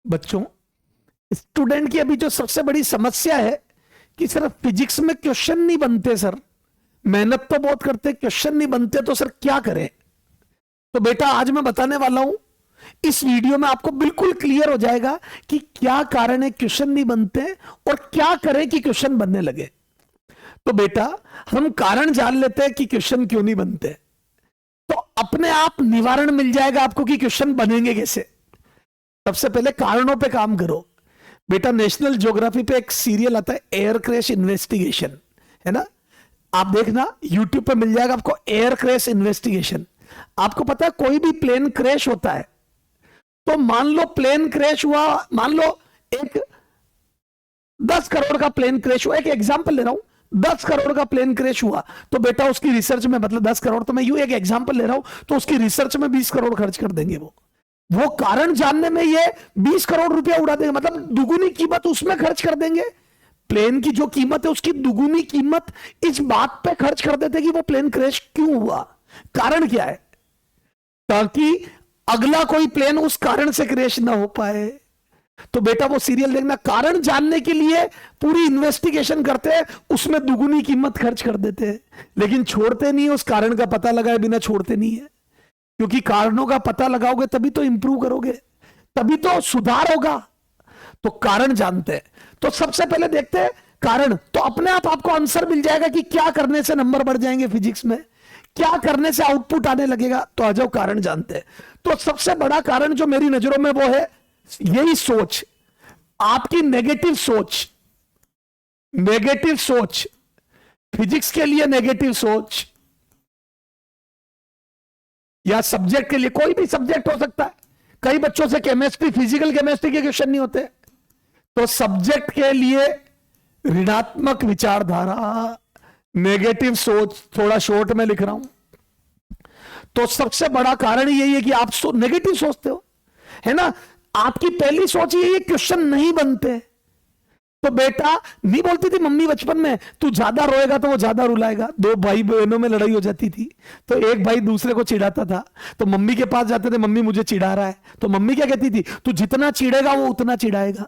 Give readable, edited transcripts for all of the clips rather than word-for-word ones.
बच्चों, स्टूडेंट की अभी जो सबसे बड़ी समस्या है कि सर फिजिक्स में क्वेश्चन नहीं बनते। सर मेहनत तो बहुत करते, क्वेश्चन नहीं बनते, तो सर क्या करें? तो बेटा आज मैं बताने वाला हूं, इस वीडियो में आपको बिल्कुल क्लियर हो जाएगा कि क्या कारण है क्वेश्चन नहीं बनते और क्या करें कि क्वेश्चन बनने लगे। तो बेटा हम कारण जान लेते हैं कि क्वेश्चन क्यों नहीं बनते, तो अपने आप निवारण मिल जाएगा आपको कि क्वेश्चन बनेंगे कैसे। सबसे पहले कारणों पे काम करो। बेटा नेशनल ज्योग्राफी पे एक सीरियल आता है एयर क्रैश इन्वेस्टिगेशन, है ना? आप देखना यूट्यूब पे मिल जाएगा आपको, एयर क्रैश इन्वेस्टिगेशन। आपको पता है कोई भी प्लेन क्रैश होता है तो मान लो प्लेन क्रैश हुआ, मान लो एक 10 करोड़ का प्लेन क्रैश हुआ, एक एग्जांपल ले रहा हूं, 10 करोड़ का प्लेन क्रैश हुआ तो बेटा उसकी रिसर्च में, मतलब 10 करोड़ तो मैं यूं एक एग्जांपल ले रहा हूं, तो उसकी रिसर्च में 20 करोड़ खर्च कर देंगे। वो कारण जानने में ये 20 करोड़ रुपया उड़ा देंगे, मतलब दुगुनी कीमत उसमें खर्च कर देंगे। प्लेन की जो कीमत है उसकी दुगुनी कीमत इस बात पे खर्च कर देते कि वो प्लेन क्रैश क्यों हुआ, कारण क्या है, ताकि अगला कोई प्लेन उस कारण से क्रैश ना हो पाए। तो बेटा वो सीरियल देखना, कारण जानने के लिए पूरी इन्वेस्टिगेशन करते हैं, उसमें दुगुनी कीमत खर्च कर देते हैं, लेकिन छोड़ते नहीं है, उस कारण का पता लगाए बिना छोड़ते नहीं है। क्योंकि कारणों का पता लगाओगे तभी तो इंप्रूव करोगे, तभी तो सुधार होगा। तो कारण जानते हैं, तो सबसे पहले देखते हैं कारण, तो अपने आप आपको आंसर मिल जाएगा कि क्या करने से नंबर बढ़ जाएंगे फिजिक्स में, क्या करने से आउटपुट आने लगेगा। तो आ जाओ कारण जानते हैं। तो सबसे बड़ा कारण जो मेरी नजरों में वो है यही सोच, आपकी नेगेटिव सोच। नेगेटिव सोच, फिजिक्स के लिए नेगेटिव सोच, या सब्जेक्ट के लिए, कोई भी सब्जेक्ट हो सकता है। कई बच्चों से केमिस्ट्री, फिजिकल केमिस्ट्री के क्वेश्चन नहीं होते, तो सब्जेक्ट के लिए ऋणात्मक विचारधारा, नेगेटिव सोच, थोड़ा शॉर्ट में लिख रहा हूं। तो सबसे बड़ा कारण यही है कि आप नेगेटिव सोचते हो, है ना? आपकी पहली सोच यही है क्वेश्चन नहीं बनते। तो बेटा नहीं बोलती थी मम्मी बचपन में, तू ज्यादा रोएगा तो वो ज्यादा रुलाएगा। दो भाई बहनों में लड़ाई हो जाती थी तो एक भाई दूसरे को चिढ़ाता था, तो मम्मी के पास जाते थे, मम्मी मुझे चिढ़ा रहा है, तो मम्मी क्या कहती थी, तू जितना चिढ़ेगा वो उतना चिढ़ाएगा।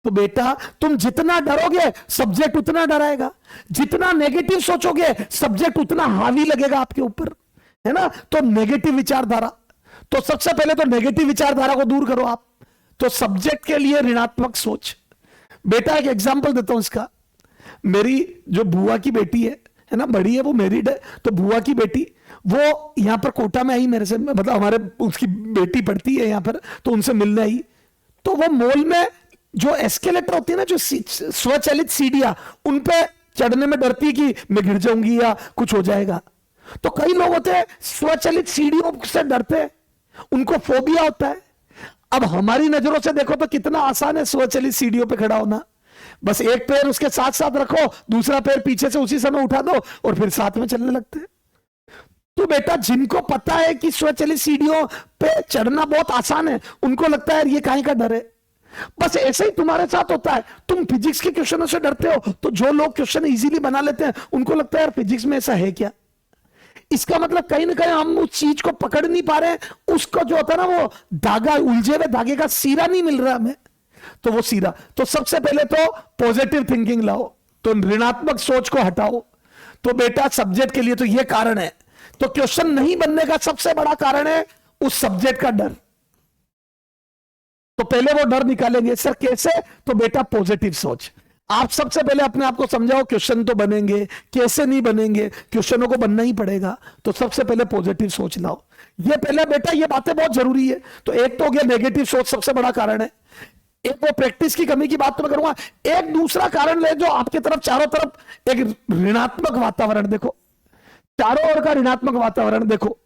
तो बेटा तुम जितना डरोगे सब्जेक्ट उतना डराएगा, जितना नेगेटिव सोचोगे सब्जेक्ट उतना हावी लगेगा आपके ऊपर, है ना? तो नेगेटिव विचारधारा, तो सबसे पहले तो नेगेटिव विचारधारा को दूर करो आप। तो सब्जेक्ट के लिए ऋणात्मक सोच। बेटा एक एग्जांपल देता हूं इसका, मेरी जो बुआ की बेटी है ना, बड़ी है, वो मैरिड है, तो बुआ की बेटी वो यहां पर कोटा में आई मेरे से, मतलब हमारे उसकी बेटी पढ़ती है यहां पर, तो उनसे मिलने आई। तो वो मॉल में जो एस्केलेटर होती है ना, जो स्वचालित सीढ़ियां, उन पे चढ़ने में डरती है कि मैं गिर जाऊंगी या कुछ हो जाएगा। तो कई लोग होते हैं स्वचालित सीढ़ियों से डरते हैं, उनको फोबिया होता है। अब हमारी नजरों से देखो तो कितना आसान है स्वचालित सीढ़ियों पे खड़ा होना, बस एक पैर उसके साथ साथ रखो, दूसरा पैर पीछे से उसी समय उठा दो और फिर साथ में चलने लगते हैं। तो बेटा जिनको पता है कि स्वचालित सीढ़ियों पे चढ़ना बहुत आसान है, उनको लगता है ये काहे का डर है। बस ऐसे ही तुम्हारे साथ होता है, तुम फिजिक्स के क्वेश्चनों से डरते हो, तो जो लोग क्वेश्चन इजीली बना लेते हैं उनको लगता है यार फिजिक्स में ऐसा है क्या। इसका मतलब कहीं ना कहीं हम उस चीज को पकड़ नहीं पा रहे, उसको जो होता है ना वो धागा, उलझे हुए धागे का सीरा नहीं मिल रहा हमें, तो वो सीरा। तो सबसे पहले तो पॉजिटिव थिंकिंग लाओ, तो ऋणात्मक सोच को हटाओ। तो बेटा सब्जेक्ट के लिए तो ये कारण है। तो क्वेश्चन नहीं बनने का सबसे बड़ा कारण है उस सब्जेक्ट का डर। तो पहले वो डर निकालेंगे, सर कैसे? तो बेटा पॉजिटिव सोच। आप सबसे पहले अपने आप को समझाओ क्वेश्चन तो बनेंगे, कैसे नहीं बनेंगे, क्वेश्चनों को बनना ही पड़ेगा। तो सबसे पहले पॉजिटिव सोच लाओ, ये पहले बेटा ये बातें बहुत जरूरी है। तो एक तो हो गया नेगेटिव सोच, सबसे बड़ा कारण है। एक वो प्रैक्टिस की कमी की बात तो मैं करूंगा, एक दूसरा कारण ले जो आपके तरफ, चारों तरफ एक ऋणात्मक वातावरण देखो, चारों ओर का ऋणात्मक वातावरण देखो।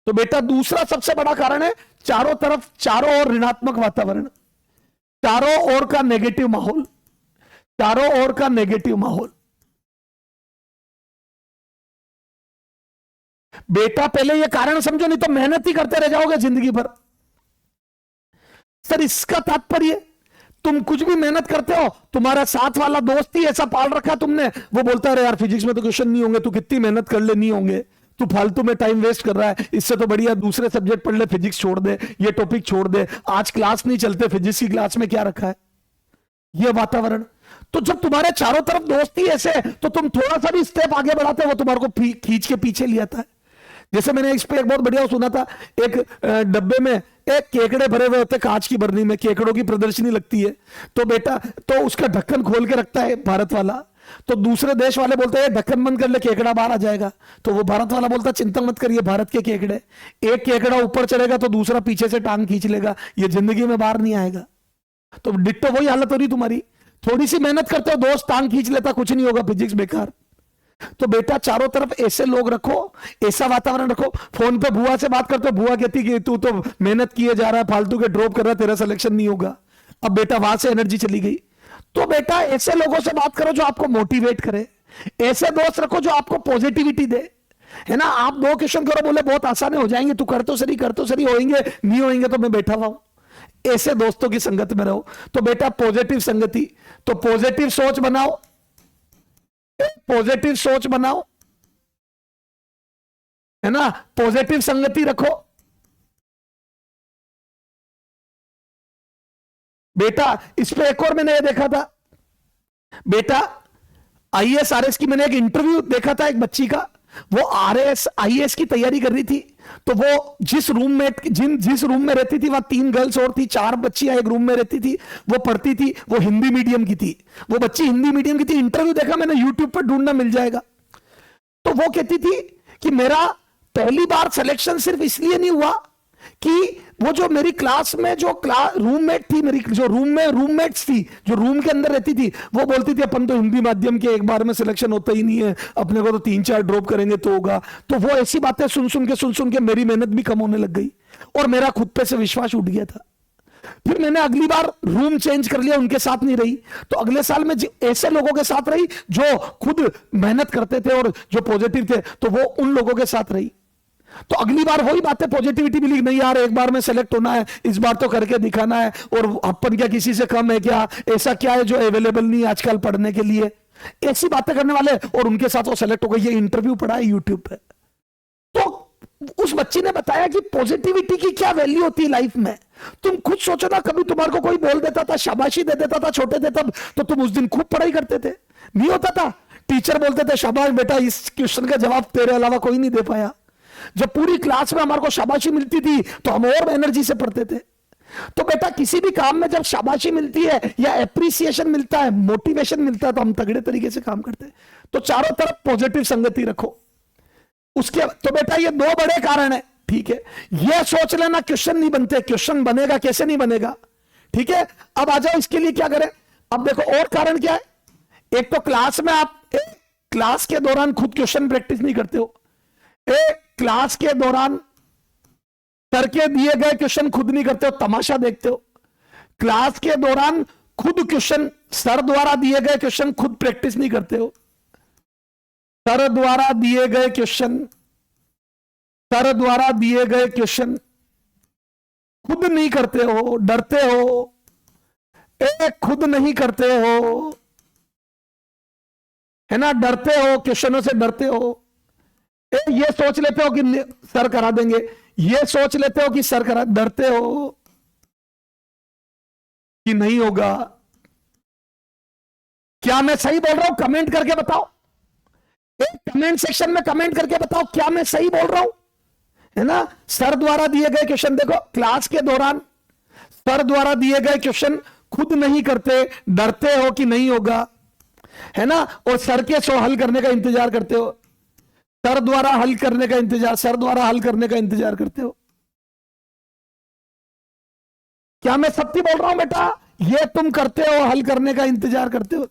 तो बेटा दूसरा सबसे बड़ा कारण है चारों तरफ, चारों ओर ऋणात्मक वातावरण, चारों ओर का नेगेटिव माहौल, चारों ओर का नेगेटिव माहौल। बेटा पहले ये कारण समझो, नहीं तो मेहनत ही करते रह जाओगे जिंदगी भर। सर इसका तात्पर्य तुम कुछ भी मेहनत करते हो, तुम्हारा साथ वाला दोस्त ही ऐसा पाल रखा तुमने, वो बोलता है यार फिजिक्स में तो क्वेश्चन नहीं होंगे, तू कितनी मेहनत कर ले नहीं होंगे, तू फालतू में टाइम वेस्ट कर रहा है, इससे तो बढ़िया दूसरे सब्जेक्ट पढ़ ले, फिजिक्स छोड़ दे, ये टॉपिक छोड़ दे, आज क्लास नहीं चलते, फिजिक्स की क्लास में क्या रखा है, ये वातावरण। तो जब तुम्हारे चारों तरफ दोस्ती ऐसे है, तो तुम थोड़ा सा भी स्टेप आगे बढ़ाते हो, वो तुम्हारे को खींच के पीछे ले आता है। जैसे मैंने इस पे एक बहुत बढ़िया सुना था, एक डब्बे में एक केकड़े भरे हुए होते, कांच की बरनी में केकड़ों की प्रदर्शनी लगती है, तो बेटा तो उसका ढक्कन खोल के रखता है भारत वाला, तो दूसरे देश वाले बोलते हैं ढक्कन बंद कर ले, केकड़ा बाहर आ जाएगा, तो वो भारत वाला बोलता चिंता मत करिए, भारत के केकड़े, एक केकड़ा ऊपर चढ़ेगा तो दूसरा पीछे से टांग खींच लेगा, ये जिंदगी में बाहर नहीं आएगा। तो डिट्टो वही हालत हो रही तुम्हारी, थोड़ी सी मेहनत करते हो, दोस्त टांग खींच लेता, कुछ नहीं होगा, फिजिक्स बेकार। तो बेटा चारों तरफ ऐसे लोग रखो, ऐसा वातावरण रखो। फोन पे बुआ से बात करते हो, बुआ कहती कि तू तो मेहनत किए जा रहा है, फालतू के ड्रॉप कर रहा है, तेरा सिलेक्शन नहीं होगा। अब बेटा वहां से एनर्जी चली गई। तो बेटा ऐसे लोगों से बात करो जो आपको मोटिवेट करे, ऐसे दोस्त रखो जो आपको पॉजिटिविटी दे, है ना। आप 2 क्वेश्चन करो, बोले बहुत आसान हो जाएंगे, तू कर तो सही, होएंगे नहीं होएंगे तो मैं बैठा हुआ हूं। ऐसे दोस्तों की संगत में रहो। तो बेटा पॉजिटिव संगति, तो पॉजिटिव सोच बनाओ, पॉजिटिव सोच बनाओ, है ना, पॉजिटिव संगति रखो। बेटा इस पे एक और मैंने ये देखा था, बेटा आईएएस आरएस की मैंने एक इंटरव्यू देखा था एक बच्ची का, वो आरएएस आईएएस की तैयारी कर रही थी, तो वो जिस रूम में रहती थी, वहां 3 गर्ल्स और थी, 4 बच्चियां एक रूम में रहती थी, वो पढ़ती थी, वो हिंदी मीडियम की थी, वो बच्ची हिंदी मीडियम की थी। इंटरव्यू देखा मैंने, यूट्यूब पर ढूंढना मिल जाएगा। तो वो कहती थी कि मेरा पहली बार सिलेक्शन सिर्फ इसलिए नहीं हुआ कि वो जो मेरी क्लास में जो रूममेट थी, मेरी जो रूममेट्स थी, जो रूम के अंदर रहती थी, वो बोलती थी अपन तो हिंदी माध्यम के, एक बार में सिलेक्शन होता ही नहीं है, अपने को तो 3-4 ड्रॉप करेंगे तो होगा। तो वो ऐसी बातें सुन के मेरी मेहनत भी कम होने लग गई और मेरा खुद पे से विश्वास उठ गया था। फिर मैंने अगली बार रूम चेंज कर लिया, उनके साथ नहीं रही, तो अगले साल में ऐसे लोगों के साथ रही जो खुद मेहनत करते थे और जो पॉजिटिव थे, तो वो उन लोगों के साथ रही। तो अगली बार वही बातें, पॉजिटिविटी मिली, नहीं यार एक बार में सेलेक्ट होना है, इस बार तो करके दिखाना है, और अपन क्या किसी से कम है क्या, ऐसा क्या है जो अवेलेबल नहीं आजकल पढ़ने के लिए, ऐसी बातें करने वाले, और उनके साथ वो सेलेक्ट हो गई। ये इंटरव्यू पढ़ा है यूट्यूब पे। तो उस बच्ची ने बताया कि पॉजिटिविटी की क्या वैल्यू होती है लाइफ में। तुम खुद सोचो ना, कभी तुम्हारे को कोई बोल देता था, शाबाशी दे देता था छोटे थे तब, तो तुम उस दिन खूब पढ़ाई करते थे, नहीं होता था। टीचर बोलते थे शाबाश बेटा, इस क्वेश्चन का जवाब तेरे अलावा कोई नहीं दे पाया। जब पूरी क्लास में हमारे को शाबाशी मिलती थी तो हम और एनर्जी से पढ़ते थे। तो बेटा किसी भी काम में जब शाबाशी मिलती है या एप्रिसिएशन मिलता है, मोटिवेशन मिलता है, तो हम तगड़े तरीके से काम करते हैं। तो चारों तरफ पॉजिटिव संगति रखो। उसके तो बेटा ये 2 बड़े कारण है, ठीक है। ये सोच लेना क्वेश्चन नहीं बनते, क्वेश्चन बनेगा कैसे नहीं बनेगा, ठीक है। अब आ जाओ इसके लिए क्या करें। अब देखो और कारण क्या है। एक तो क्लास में आप क्लास के दौरान खुद क्वेश्चन प्रैक्टिस नहीं करते हो, क्लास के दौरान सर के दिए गए क्वेश्चन खुद नहीं करते हो, तमाशा देखते हो। क्लास के दौरान खुद क्वेश्चन, सर द्वारा दिए गए क्वेश्चन खुद प्रैक्टिस नहीं करते हो, सर द्वारा दिए गए क्वेश्चन खुद नहीं करते हो, डरते हो, खुद नहीं करते हो, है ना, डरते हो, क्वेश्चनों से डरते हो। ये सोच लेते हो कि सर करा देंगे, ये सोच लेते हो कि सर करा, डरते हो कि नहीं होगा। क्या मैं सही बोल रहा हूं? कमेंट करके बताओ, एक कमेंट सेक्शन में कमेंट करके बताओ क्या मैं सही बोल रहा हूं, है ना। सर द्वारा दिए गए क्वेश्चन, देखो क्लास के दौरान सर द्वारा दिए गए क्वेश्चन खुद नहीं करते, डरते हो कि नहीं होगा, है ना, और सर के सो हल करने का इंतजार करते हो, सर द्वारा हल करने का इंतजार करते हो। क्या मैं सत्य बोल रहा हूं बेटा? ये तुम करते हो, हल करने का इंतजार करते हो,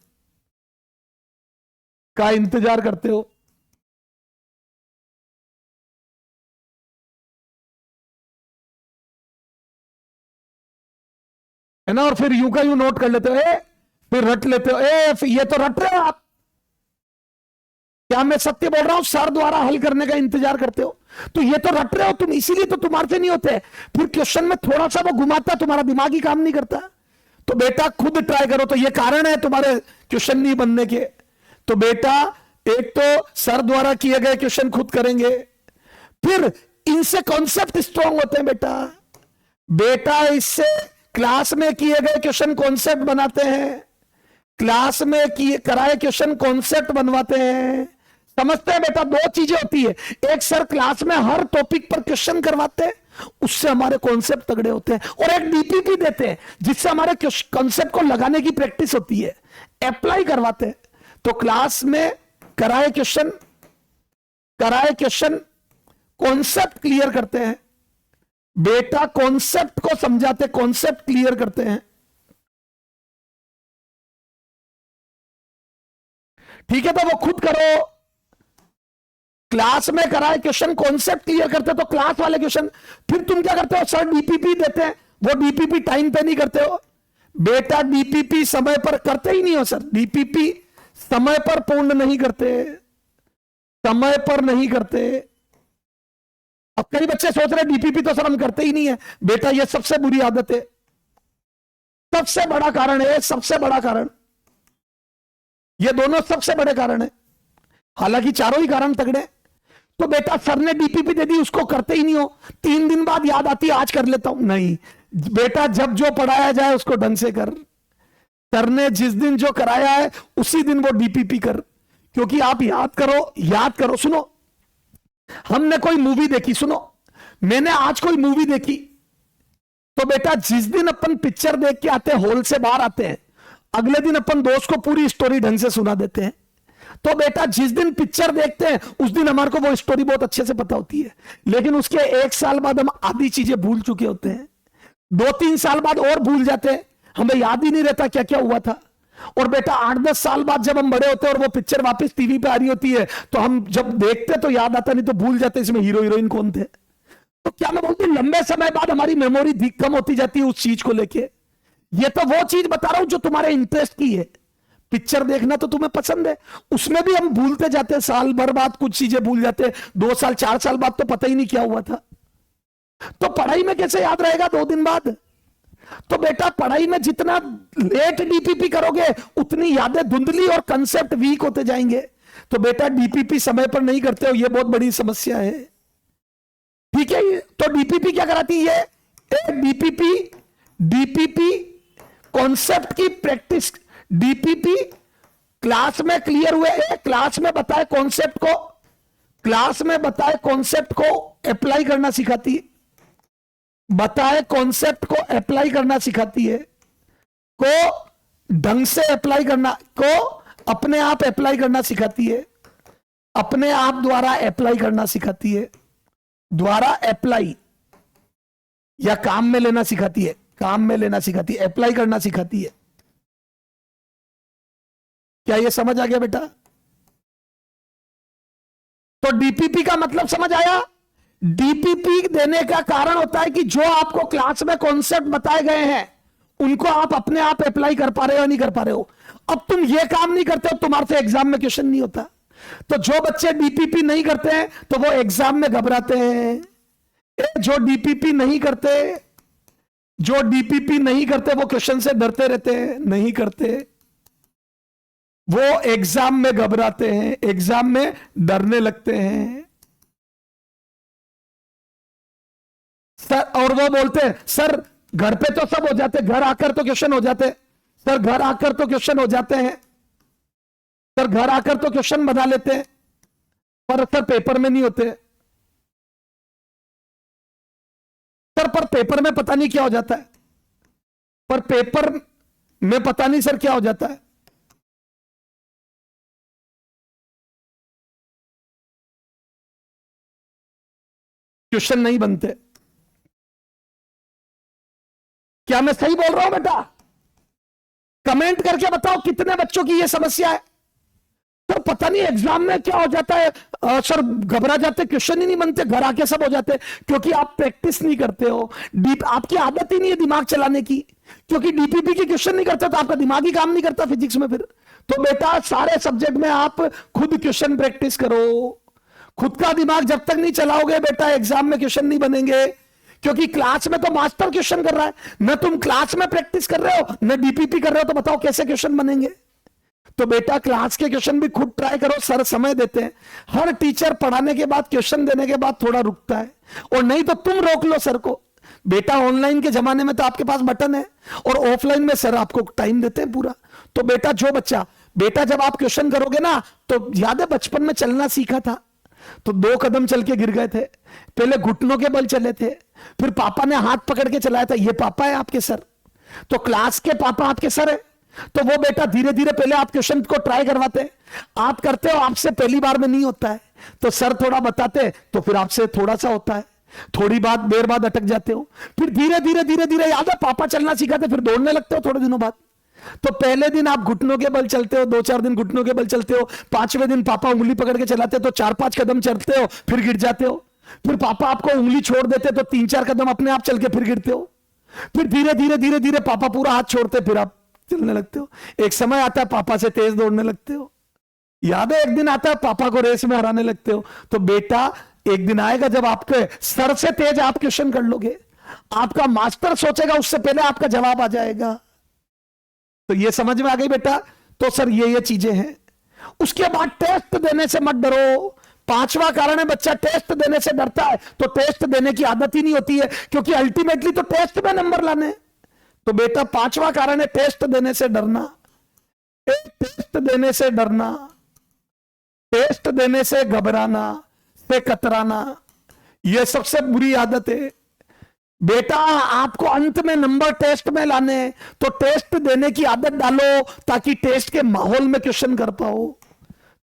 है ना। और फिर यूं का यूं नोट कर लेते हो, फिर रट लेते हो, ये तो रट रहे हो आप। क्या मैं सत्य बोल रहा हूं? सर द्वारा हल करने का इंतजार करते हो, तो ये तो रट रहे हो तुम, इसीलिए तो तुम्हारे से नहीं होते। फिर क्वेश्चन में थोड़ा सा वो घुमाता, तुम्हारा दिमाग ही काम नहीं करता। तो बेटा खुद ट्राई करो। तो ये कारण है तुम्हारे क्वेश्चन नहीं बनने के। तो बेटा एक तो सर द्वारा किए गए क्वेश्चन खुद करेंगे, फिर इनसे कॉन्सेप्ट स्ट्रांग होते हैं बेटा। बेटा इससे क्लास में किए गए क्वेश्चन कॉन्सेप्ट बनाते हैं, क्लास में किए कराए क्वेश्चन कॉन्सेप्ट बनवाते हैं। समझते हैं बेटा, दो चीजें होती है, एक सर क्लास में हर टॉपिक पर क्वेश्चन करवाते हैं, उससे हमारे कॉन्सेप्ट तगड़े होते हैं, और एक डीपीपी देते हैं जिससे हमारे कॉन्सेप्ट को लगाने की प्रैक्टिस होती है, अप्लाई करवाते हैं। तो क्लास में कराए क्वेश्चन कॉन्सेप्ट क्लियर करते हैं बेटा, कॉन्सेप्ट को समझाते, कॉन्सेप्ट क्लियर करते हैं। ठीक है, तो वो खुद करो। क्लास में कराए क्वेश्चन कॉन्सेप्ट क्लियर करते तो क्लास वाले क्वेश्चन, फिर तुम क्या करते हो सर डीपीपी देते हैं, वो डीपीपी टाइम पे नहीं करते हो बेटा, डीपीपी समय पर करते ही नहीं हो सर, डीपीपी समय पर पूर्ण नहीं करते, समय पर नहीं करते। अब कई बच्चे सोच रहे डीपीपी तो सर हम करते ही नहीं है बेटा, ये सबसे बुरी आदत है, सबसे बड़ा कारण है, सबसे बड़ा कारण, ये दोनों सबसे बड़े कारण है, हालांकि चारों ही कारण तगड़े। तो बेटा सर ने डीपीपी दे दी, उसको करते ही नहीं हो, 3 दिन बाद याद आती है आज कर लेता हूं, नहीं बेटा, जब जो पढ़ाया जाए उसको ढंग से कर। सर ने जिस दिन जो कराया है उसी दिन वो डीपीपी कर, क्योंकि आप याद करो। सुनो, हमने कोई मूवी देखी, सुनो मैंने आज कोई मूवी देखी, तो बेटा जिस दिन अपन पिक्चर देख के आते हैं, हॉल से बाहर आते हैं, अगले दिन अपन दोस्त को पूरी स्टोरी ढंग से सुना देते हैं। तो बेटा जिस दिन पिक्चर देखते हैं उस दिन हमारे को वो स्टोरी बहुत अच्छे से पता होती है, लेकिन उसके 1 साल बाद हम आधी चीजें भूल चुके होते हैं, 2-3 साल बाद और भूल जाते हैं, हमें याद ही नहीं रहता क्या क्या हुआ था। और बेटा 8-10 साल बाद जब हम बड़े होते हैं और वो पिक्चर वापस टीवी पे आ रही होती है, तो हम जब देखते तो याद आता, नहीं तो भूल जाते इसमें हीरो हीरोइन कौन थे। तो क्या मैं बोलती हूं, लंबे समय बाद हमारी मेमोरी कम होती जाती है उस चीज को लेके। ये तो वो चीज बता रहा हूं जो तुम्हारे इंटरेस्ट की है, पिक्चर देखना तो तुम्हें पसंद है, उसमें भी हम भूलते जाते हैं, साल भर बाद कुछ चीजें भूल जाते हैं, 2 साल 4 साल बाद तो पता ही नहीं क्या हुआ था। तो पढ़ाई में कैसे याद रहेगा 2 दिन बाद। तो बेटा पढ़ाई में जितना लेट डीपीपी करोगे उतनी यादें धुंधली और कंसेप्ट वीक होते जाएंगे। तो बेटा डीपीपी समय पर नहीं करते हो, यह बहुत बड़ी समस्या है। ठीक है, तो डीपीपी क्या कराती है, डीपीपी कॉन्सेप्ट की प्रैक्टिस, डीपीपी क्लास में क्लियर हुए, क्लास में बताए कॉन्सेप्ट को अप्लाई करना सिखाती है, बताए कॉन्सेप्ट को अप्लाई करना सिखाती है, को ढंग से अप्लाई करना, को अपने आप अप्लाई करना सिखाती है, अपने आप द्वारा अप्लाई करना सिखाती है, द्वारा अप्लाई या काम में लेना सिखाती है, काम में लेना सिखाती है, अप्लाई करना सिखाती है। क्या ये समझ आ गया बेटा। तो डीपीपी का मतलब समझ आया। डीपीपी देने का कारण होता है कि जो आपको क्लास में कॉन्सेप्ट बताए गए हैं उनको आप अपने आप अप्लाई कर पा रहे हो नहीं कर पा रहे हो। अब तुम ये काम नहीं करते हो, तुम्हारे से एग्जाम में क्वेश्चन नहीं होता। तो जो बच्चे डीपीपी नहीं करते हैं तो वो एग्जाम में घबराते हैं, जो डीपीपी नहीं करते वो क्वेश्चन से डरते रहते हैं, नहीं करते वो एग्जाम में घबराते हैं, एग्जाम में डरने लगते हैं सर। और वो बोलते हैं सर घर पे तो सब हो जाते, घर आकर तो क्वेश्चन हो जाते, सर घर आकर तो क्वेश्चन हो जाते हैं, सर घर आकर तो क्वेश्चन बना लेते हैं, पर सर पेपर में नहीं होते सर, पर पेपर में पता नहीं क्या हो जाता है, पर पेपर में पता नहीं सर क्या हो जाता है। क्वेश्चन नहीं बनते। क्या मैं सही बोल रहा हूं बेटा? कमेंट करके बताओ कितने बच्चों की यह समस्या है। तो पता नहीं एग्जाम में क्या हो जाता है, सर घबरा जाते, क्वेश्चन ही नहीं बनते, घर आके सब हो जाते, क्योंकि आप प्रैक्टिस नहीं करते हो, आपकी आदत ही नहीं है दिमाग चलाने की, क्योंकि डीपीपी की क्वेश्चन नहीं करते तो आपका दिमाग ही काम नहीं करता फिजिक्स में। फिर तो बेटा सारे सब्जेक्ट में आप खुद क्वेश्चन प्रैक्टिस करो। खुद का दिमाग जब तक नहीं चलाओगे बेटा एग्जाम में क्वेश्चन नहीं बनेंगे, क्योंकि क्लास में तो मास्टर क्वेश्चन कर रहा है, न तुम क्लास में प्रैक्टिस कर रहे हो न डीपीपी कर रहे हो, तो बताओ कैसे क्वेश्चन बनेंगे। तो बेटा क्लास के क्वेश्चन भी खुद ट्राई करो, सर समय देते हैं। हर टीचर पढ़ाने के बाद, क्वेश्चन देने के बाद थोड़ा रुकता है, और नहीं तो तुम रोक लो सर को। बेटा ऑनलाइन के जमाने में तो आपके पास बटन है, और ऑफलाइन में सर आपको टाइम देते हैं पूरा। तो बेटा जो बच्चा, बेटा जब आप क्वेश्चन करोगे ना, तो याद है बचपन में चलना सीखा था, तो 2 कदम चल के गिर गए थे, पहले घुटनों के बल चले थे, फिर पापा ने हाथ पकड़ के चलाया था, ये पापा है आपके सर, तो क्लास के पापा आपके सर है। तो वो बेटा धीरे धीरे पहले आप क्वेश्चन को ट्राई करवाते हैं, आप करते हो, आपसे पहली बार में नहीं होता है, तो सर थोड़ा बताते, तो फिर आपसे थोड़ा सा होता है, थोड़ी बात देर बाद अटक जाते हो, फिर धीरे धीरे धीरे धीरे याद है पापा चलना सिखाते, फिर दौड़ने लगते हो थोड़े दिनों बाद। तो पहले दिन आप घुटनों के बल चलते हो, 2-4 दिन घुटनों के बल चलते हो, 5वें दिन पापा उंगली पकड़ के चलाते, तो 4-5 कदम चलते हो, फिर गिर जाते हो, फिर पापा आपको उंगली छोड़ देते, तो 3-4 कदम अपने आप चल के फिर गिरते हो, फिर धीरे धीरे धीरे धीरे पापा पूरा हाथ छोड़ते, फिर आप चलने लगते हो। एक समय आता है पापा से तेज दौड़ने लगते हो, याद है एक दिन आता है पापा को रेस में हराने लगते हो। तो बेटा एक दिन आएगा जब आपके सर से तेज आप क्वेश्चन कर लोगे, आपका मास्टर सोचेगा उससे पहले आपका जवाब आ जाएगा। तो ये समझ में आ गई बेटा? तो सर ये चीजें हैं। उसके बाद टेस्ट देने से मत डरो। 5वां कारण है बच्चा टेस्ट देने से डरता है, तो टेस्ट देने की आदत ही नहीं होती है, क्योंकि अल्टीमेटली तो टेस्ट में नंबर लाने। तो बेटा 5वां कारण है टेस्ट देने से डरना। टेस्ट देने से डरना, टेस्ट देने से घबराना, से कतराना, यह सबसे बुरी आदत है। बेटा आपको अंत में नंबर टेस्ट में लाने, तो टेस्ट देने की आदत डालो, ताकि टेस्ट के माहौल में क्वेश्चन कर पाओ।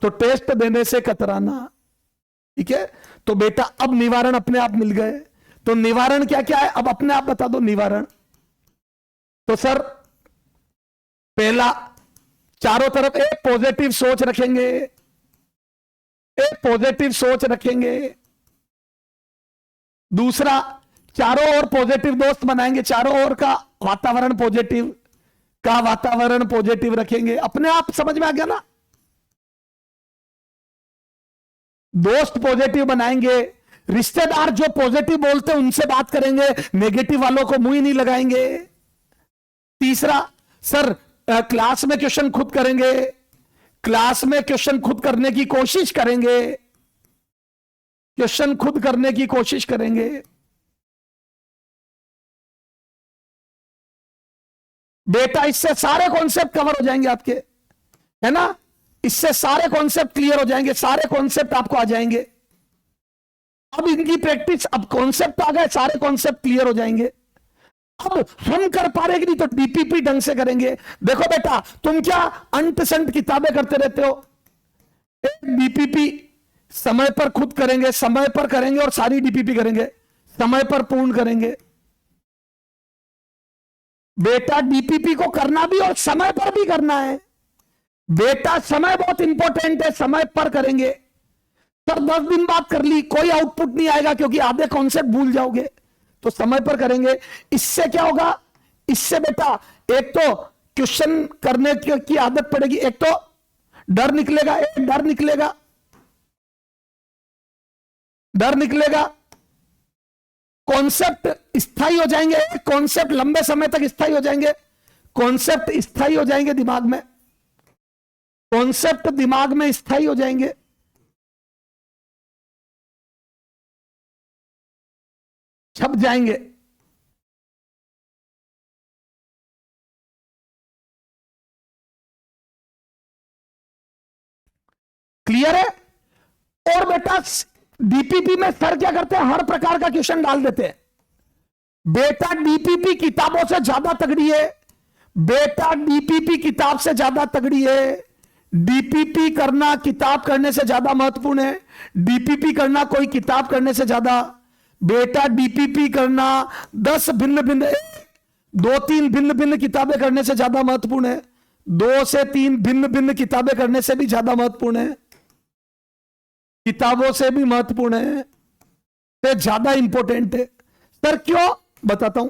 तो टेस्ट देने से कतराना, ठीक है। तो बेटा अब निवारण अपने आप मिल गए। तो निवारण क्या क्या है, अब अपने आप बता दो निवारण। तो सर पहला, चारों तरफ एक पॉजिटिव सोच रखेंगे, एक पॉजिटिव सोच रखेंगे। दूसरा, चारों ओर पॉजिटिव दोस्त बनाएंगे, चारों ओर का वातावरण पॉजिटिव का वातावरण पॉजिटिव रखेंगे। अपने आप समझ में आ गया ना? दोस्त पॉजिटिव बनाएंगे, रिश्तेदार जो पॉजिटिव बोलते हैं उनसे बात करेंगे, नेगेटिव वालों को मुंह ही नहीं लगाएंगे। तीसरा, सर क्लास में क्वेश्चन खुद करेंगे, क्लास में क्वेश्चन खुद करने की कोशिश करेंगे, क्वेश्चन खुद करने की कोशिश करेंगे। बेटा इससे सारे कॉन्सेप्ट कवर हो जाएंगे आपके, है ना? इससे सारे कॉन्सेप्ट क्लियर हो जाएंगे, सारे कॉन्सेप्ट आपको आ जाएंगे। अब इनकी प्रैक्टिस, अब कॉन्सेप्ट आ गए, सारे कॉन्सेप्ट क्लियर हो जाएंगे। अब हम कर पा रहे कि नहीं, तो डीपीपी ढंग से करेंगे। देखो बेटा तुम क्या अंत संत किताबें करते रहते हो, एक डीपीपी समय पर खुद करेंगे, समय पर करेंगे, और सारी डीपीपी करेंगे, समय पर पूर्ण करेंगे। बेटा डीपीपी को करना भी और समय पर भी करना है। बेटा समय बहुत इंपॉर्टेंट है, समय पर करेंगे। सर 10 दिन बाद कर ली, कोई आउटपुट नहीं आएगा, क्योंकि आधे कॉन्सेप्ट भूल जाओगे। तो समय पर करेंगे। इससे क्या होगा, इससे बेटा एक तो क्वेश्चन करने की आदत पड़ेगी, एक तो डर निकलेगा, एक डर निकलेगा, डर निकलेगा। कॉन्सेप्ट स्थायी हो जाएंगे, कॉन्सेप्ट लंबे समय तक स्थायी हो जाएंगे, कॉन्सेप्ट स्थायी हो जाएंगे दिमाग में, कॉन्सेप्ट दिमाग में स्थायी हो जाएंगे। छप जाएंगे। क्लियर है? और बेटा डीपीपी में सर क्या करते हैं, हर प्रकार का क्वेश्चन डाल देते हैं। बेटा डीपीपी किताबों से ज्यादा तगड़ी है, बेटा डीपीपी किताब से ज्यादा तगड़ी है। डीपीपी करना किताब करने से ज्यादा महत्वपूर्ण है, डीपीपी करना कोई किताब करने से ज्यादा। बेटा डीपीपी करना 10 भिन्न भिन्न, 2-3 भिन्न भिन्न किताबें करने से ज्यादा महत्वपूर्ण है, 2 से 3 भिन्न भिन्न किताबें करने से भी ज्यादा महत्वपूर्ण है, किताबों से भी महत्वपूर्ण है, से ज्यादा इंपॉर्टेंट है। सर क्यों, बताता हूं।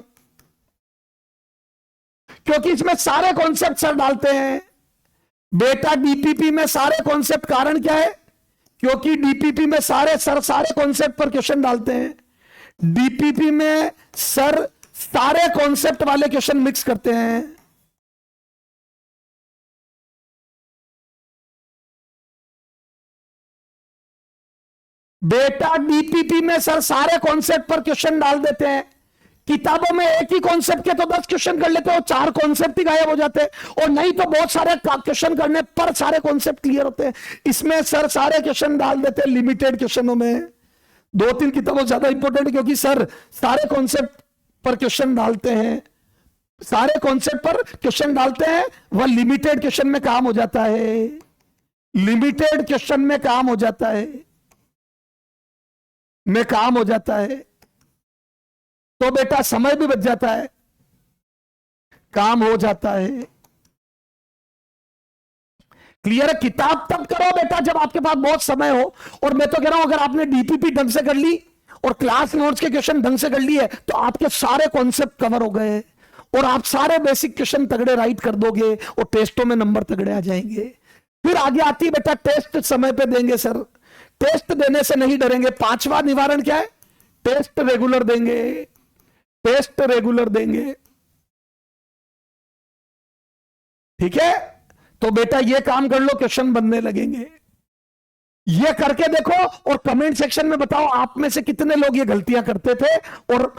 क्योंकि इसमें सारे कॉन्सेप्ट सर डालते हैं। बेटा डीपीपी में सारे कॉन्सेप्ट, कारण क्या है, क्योंकि डीपीपी में सारे कॉन्सेप्ट पर क्वेश्चन डालते हैं। डीपीपी में सर सारे कॉन्सेप्ट वाले क्वेश्चन मिक्स करते हैं। बेटा डीपीपी में सर सारे कॉन्सेप्ट पर क्वेश्चन डाल देते हैं, किताबों में एक ही कॉन्सेप्ट के तो 10 क्वेश्चन कर लेते हो, 4 कॉन्सेप्ट ही गायब हो जाते हैं, और नहीं तो बहुत सारे क्वेश्चन करने पर सारे कॉन्सेप्ट क्लियर होते हैं। इसमें सर सारे क्वेश्चन डाल देते हैं लिमिटेड क्वेश्चनों में। 2-3 किताबों ज्यादा इंपॉर्टेंट है क्योंकि सर सारे कॉन्सेप्ट पर क्वेश्चन डालते हैं, सारे कॉन्सेप्ट पर क्वेश्चन डालते हैं, वह लिमिटेड क्वेश्चन में काम हो जाता है, लिमिटेड क्वेश्चन में काम हो जाता है, में काम हो जाता है। तो बेटा समय भी बच जाता है, काम हो जाता है। क्लियर है? किताब तब करो बेटा जब आपके पास बहुत समय हो। और मैं तो कह रहा हूं अगर आपने डीपीपी ढंग से कर ली और क्लास नोट्स के क्वेश्चन ढंग से कर लिए तो आपके सारे कॉन्सेप्ट कवर हो गए और आप सारे बेसिक क्वेश्चन तगड़े राइट कर दोगे और टेस्टों में नंबर तगड़े आ जाएंगे। फिर आगे आती है बेटा टेस्ट समय पे देंगे सर, टेस्ट देने से नहीं डरेंगे। 5वां निवारण क्या है? टेस्ट रेगुलर देंगे, टेस्ट रेगुलर देंगे। ठीक है, तो बेटा ये काम कर लो, क्वेश्चन बनने लगेंगे। ये करके देखो और कमेंट सेक्शन में बताओ आप में से कितने लोग ये गलतियां करते थे, और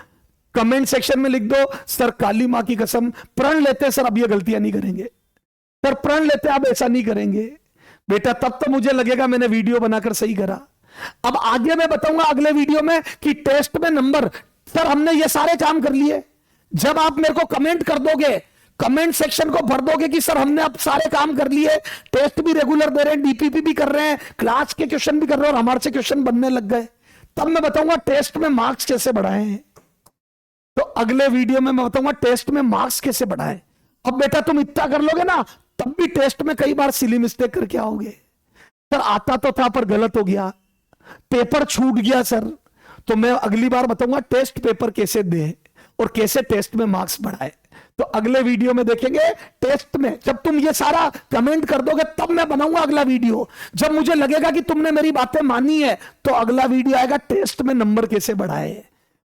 कमेंट सेक्शन में लिख दो सर काली मां की कसम प्रण लेते सर अब ये गलतियां नहीं करेंगे, सर प्रण लेते अब ऐसा नहीं करेंगे। बेटा तब तो मुझे लगेगा मैंने वीडियो बनाकर सही करा। अब आगे मैं बताऊंगा अगले वीडियो में कि टेस्ट में नंबर, सर हमने ये सारे काम कर लिए। जब आप मेरे को कमेंट कर दोगे, कमेंट सेक्शन को भर दोगे कि सर हमने अब सारे काम कर लिए, टेस्ट भी रेगुलर दे रहे हैं, डीपीपी भी कर रहे हैं, क्लास के क्वेश्चन भी कर रहे हैं और हमारे से क्वेश्चन बनने लग गए, तब मैं बताऊंगा टेस्ट में मार्क्स कैसे बढ़ाए हैं। तो अगले वीडियो में मैं बताऊंगा टेस्ट में मार्क्स कैसे बढ़ाए। अब बेटा तुम इतना कर लोगे ना तब भी टेस्ट में कई बार सिली मिस्टेक करके आओगे, सर आता तो था पर गलत हो गया, पेपर छूट गया सर। तो मैं अगली बार बताऊंगा टेस्ट पेपर कैसे दें और कैसे टेस्ट में मार्क्स बढ़ाए। तो अगले वीडियो में देखेंगे टेस्ट में जब तुम ये सारा कमेंट कर दोगे तब मैं बनाऊंगा अगला वीडियो। जब मुझे लगेगा कि तुमने मेरी बातें मानी है तो अगला वीडियो आएगा टेस्ट में नंबर कैसे बढ़ाए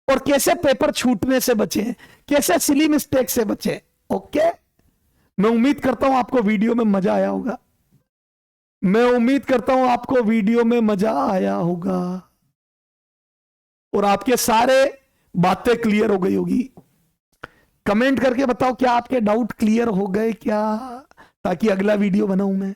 और कैसे पेपर छूटने से बचे, कैसे सिली मिस्टेक से बचे। ओके, मैं उम्मीद करता हूं आपको वीडियो में मजा आया होगा, मैं उम्मीद करता हूं आपको वीडियो में मजा आया होगा और आपके सारे बातें क्लियर हो गई होगी। कमेंट करके बताओ क्या आपके डाउट क्लियर हो गए क्या, ताकि अगला वीडियो बनाऊं मैं।